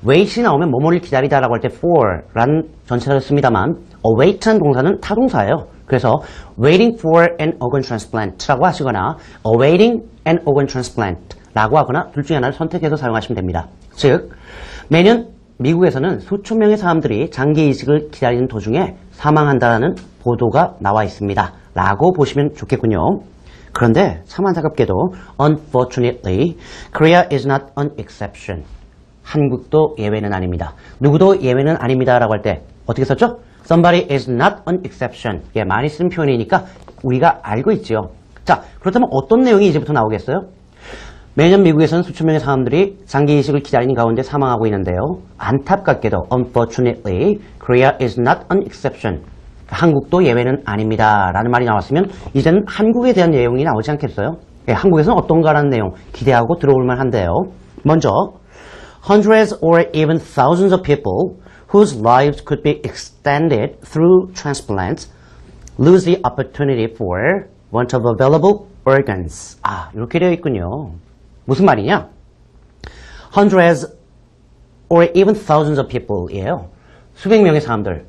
wait이 나오면 뭐뭐를 기다리다라고 할 때 for라는 전치사를 씁니다만 await라는 동사는 타동사예요. 그래서 waiting for an organ transplant라고 하시거나 awaiting an organ transplant라고 하거나 둘 중에 하나를 선택해서 사용하시면 됩니다. 즉 매년 미국에서는 수천 명의 사람들이 장기 이식을 기다리는 도중에 사망한다는 보도가 나와 있습니다. 라고 보시면 좋겠군요. 그런데 참 안타깝게도 unfortunately, Korea is not an exception. 한국도 예외는 아닙니다. 누구도 예외는 아닙니다. 라고 할 때 어떻게 썼죠? Somebody is not an exception. 예, 많이 쓴 표현이니까 우리가 알고 있죠. 자, 그렇다면 어떤 내용이 이제부터 나오겠어요? 매년 미국에서는 수천 명의 사람들이 장기 이식을 기다리는 가운데 사망하고 있는데요. 안타깝게도 unfortunately, Korea is not an exception. 한국도 예외는 아닙니다. 라는 말이 나왔으면 이제는 한국에 대한 내용이 나오지 않겠어요? 예, 한국에서는 어떤가라는 내용 기대하고 들어올 만한데요. 먼저 hundreds or even thousands of people whose lives could be extended through transplants lose the opportunity for want of available organs. 아, 이렇게 되어 있군요. 무슨 말이냐? hundreds or even thousands of people이에요. 수백 명의 사람들.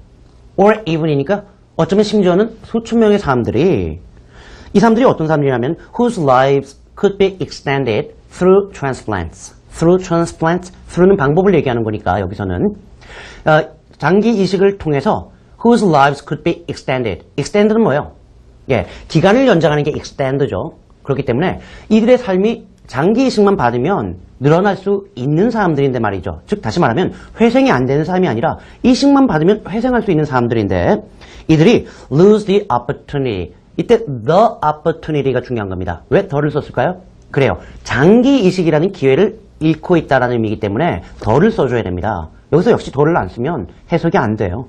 or even이니까 어쩌면 심지어는 수천 명의 사람들이 이 사람들이 어떤 사람들이냐면 whose lives could be extended through transplants. through transplants. through는 방법을 얘기하는 거니까 여기서는 장기 이식을 통해서 whose lives could be extended. extend는 뭐예요? 예, 기간을 연장하는 게 extend죠. 그렇기 때문에 이들의 삶이 장기 이식만 받으면 늘어날 수 있는 사람들인데 말이죠. 즉 다시 말하면 회생이 안 되는 사람이 아니라 이식만 받으면 회생할 수 있는 사람들인데 이들이 lose the opportunity. 이때 the opportunity가 중요한 겁니다. 왜 더를 썼을까요? 그래요. 장기 이식이라는 기회를 잃고 있다는 의미이기 때문에 더를 써줘야 됩니다. 여기서 역시 더를 안 쓰면 해석이 안 돼요.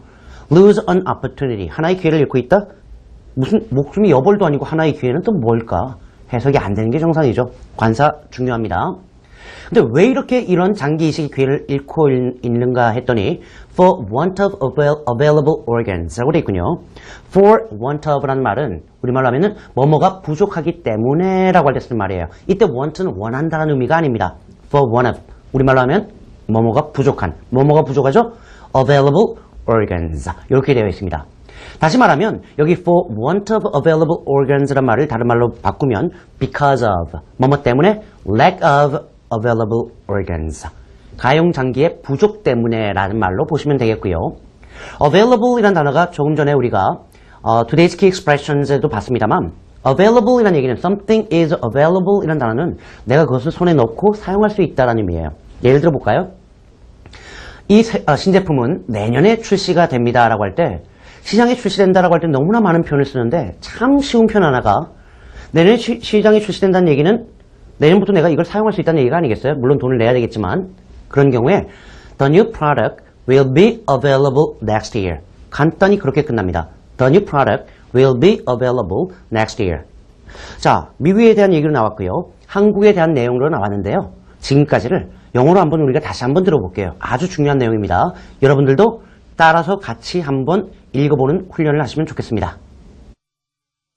lose an opportunity. 하나의 기회를 잃고 있다? 무슨 목숨이 여벌도 아니고 하나의 기회는 또 뭘까? 해석이 안 되는 게 정상이죠. 관사 중요합니다. 근데 왜 이렇게 이런 장기 이식의 기회를 잃고 있는가 했더니 for want of available organs 라고 되어 있군요. for want of라는 말은 우리말로 하면은 뭐뭐가 부족하기 때문에 라고 할 때 쓰는 말이에요. 이때 want는 원한다는 의미가 아닙니다. for want of. 우리말로 하면 뭐뭐가 부족한. 뭐뭐가 부족하죠? available organs. 이렇게 되어 있습니다. 다시 말하면 여기 for want of available organs란 말을 다른 말로 바꾸면 because of 뭐뭐 때문에 lack of available organs 가용장기의 부족 때문에 라는 말로 보시면 되겠고요. available 이란 단어가 조금 전에 우리가 today's key expressions에도 봤습니다만 available 이란 얘기는 something is available 이란 단어는 내가 그것을 손에 넣고 사용할 수 있다는 의미예요. 예를 들어 볼까요? 이 신제품은 내년에 출시가 됩니다 라고 할 때 시장에 출시된다라고 할 때 너무나 많은 표현을 쓰는데 참 쉬운 표현 하나가 내년에 시장에 출시된다는 얘기는 내년부터 내가 이걸 사용할 수 있다는 얘기가 아니겠어요? 물론 돈을 내야 되겠지만 그런 경우에 The new product will be available next year. 간단히 그렇게 끝납니다. The new product will be available next year. 자, 미국에 대한 얘기로 나왔고요. 한국에 대한 내용으로 나왔는데요. 지금까지를 영어로 한번 우리가 다시 한번 들어볼게요. 아주 중요한 내용입니다. 여러분들도 따라서 같이 한번 읽어보는 훈련을 하시면 좋겠습니다.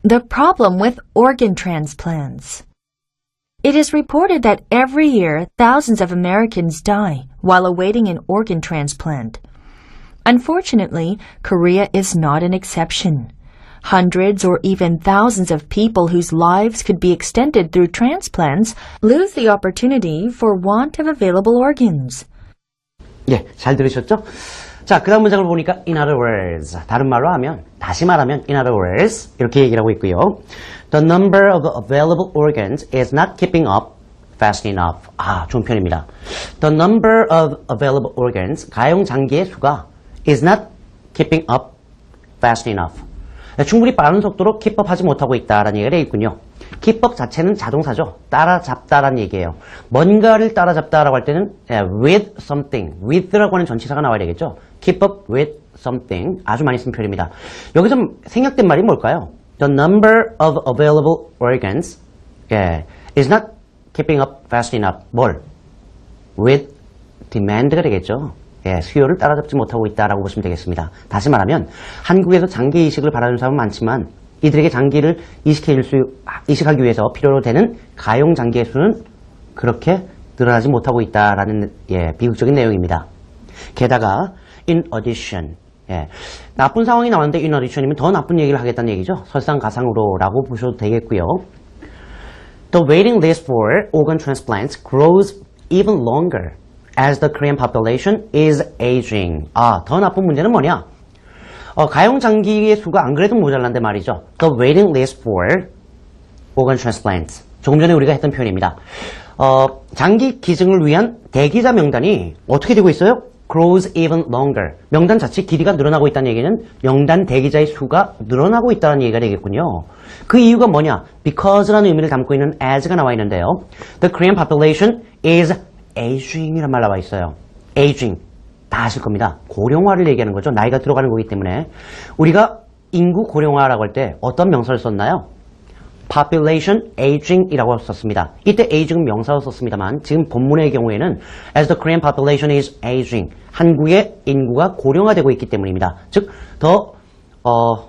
The problem with organ transplants. It is reported that every year thousands of Americans die while awaiting an organ transplant. Unfortunately, Korea is not an exception. Hundreds or even thousands of people whose lives could be extended through transplants lose the opportunity for want of available organs. 예, 잘 들으셨죠? 자, 그 다음 문장을 보니까 in other words, 다른 말로 하면, 다시 말하면 in other words 이렇게 얘기를 하고 있고요. The number of available organs is not keeping up fast enough. 아, 좋은 표현입니다. The number of available organs, 가용장기의 수가 is not keeping up fast enough. 충분히 빠른 속도로 keep up 하지 못하고 있다라는 얘기가 되어 있군요. keep up 자체는 자동사죠. 따라잡다라는 얘기예요. 뭔가를 따라잡다라고 할 때는 with something, with라고 하는 전치사가 나와야 되겠죠. keep up with something, 아주 많이 쓴 표현입니다. 여기서 생략된 말이 뭘까요? The number of available organs is not keeping up fast enough. 뭘? with demand가 되겠죠. 수요를 따라잡지 못하고 있다라고 보시면 되겠습니다. 다시 말하면 한국에서 장기 이식을 바라는 사람은 많지만 이들에게 장기를 이식하기 위해서 필요로 되는 가용 장기의 수는 그렇게 늘어나지 못하고 있다라는 비극적인 내용입니다. 게다가 in addition. 예. 나쁜 상황이 나왔는데 in addition이면 더 나쁜 얘기를 하겠다는 얘기죠. 설상가상으로라고 보셔도 되겠고요. The waiting list for organ transplants grows even longer as the Korean population is aging. 더 나쁜 문제는 뭐냐? 가용장기의 수가 안 그래도 모자란데 말이죠. The waiting list for organ transplants. 조금 전에 우리가 했던 표현입니다. 장기 기증을 위한 대기자 명단이 어떻게 되고 있어요? grows even longer. 명단 자체 길이가 늘어나고 있다는 얘기는 명단 대기자의 수가 늘어나고 있다는 얘기가 되겠군요. 그 이유가 뭐냐? Because라는 의미를 담고 있는 as가 나와 있는데요. The Korean population is aging이란 말 나와 있어요. aging. 다 아실 겁니다. 고령화를 얘기하는 거죠. 나이가 들어가는 거기 때문에. 우리가 인구 고령화라고 할 때 어떤 명사를 썼나요? population aging이라고 썼습니다. 이때 aging은 명사로 썼습니다만 지금 본문의 경우에는 as the Korean population is aging. 한국의 인구가 고령화되고 있기 때문입니다. 즉, 더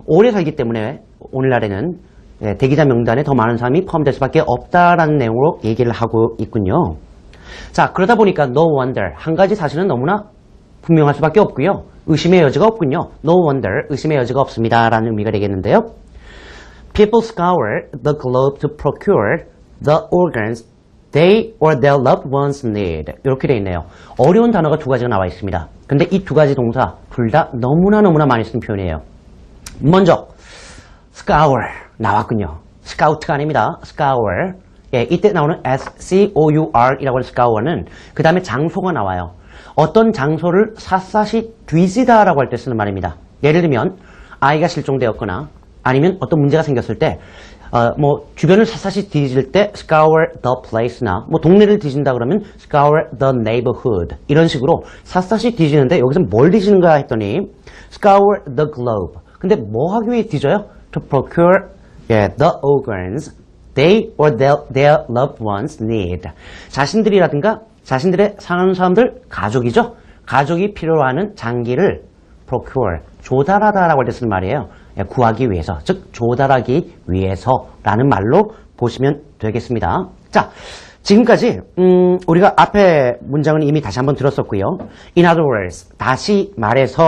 오래 살기 때문에 오늘날에는 대기자 명단에 더 많은 사람이 포함될 수밖에 없다라는 내용으로 얘기를 하고 있군요. 자, 그러다 보니까 no wonder. 한 가지 사실은 너무나 분명할 수밖에 없고요. 의심의 여지가 없군요. No wonder. 의심의 여지가 없습니다. 라는 의미가 되겠는데요. People scour the globe to procure the organs they or their loved ones need. 이렇게 되어 있네요. 어려운 단어가 두 가지가 나와 있습니다. 근데 이 두 가지 동사 둘 다 너무나 많이 쓴 표현이에요. 먼저 scour 나왔군요. scout가 아닙니다. scour. 예, 이때 나오는 S-C-O-U-R 이라고 하는 scour는 그 다음에 장소가 나와요. 어떤 장소를 샅샅이 뒤지다 라고 할 때 쓰는 말입니다. 예를 들면 아이가 실종되었거나 아니면 어떤 문제가 생겼을 때 주변을 샅샅이 뒤질 때 scour the place나 동네를 뒤진다 그러면 scour the neighborhood 이런 식으로 샅샅이 뒤지는데 여기서 뭘 뒤지는가 했더니 scour the globe. 근데 뭐 하기 위해 뒤져요? To procure the organs they or their loved ones need. 자신들이라든가 자신들의 사랑하는 사람들, 가족이죠. 가족이 필요로 하는 장기를 procure, 조달하다라고 할 때 쓰는 말이에요. 구하기 위해서, 즉 조달하기 위해서라는 말로 보시면 되겠습니다. 자, 지금까지 우리가 앞에 문장은 이미 다시 한번 들었었고요. In other words, 다시 말해서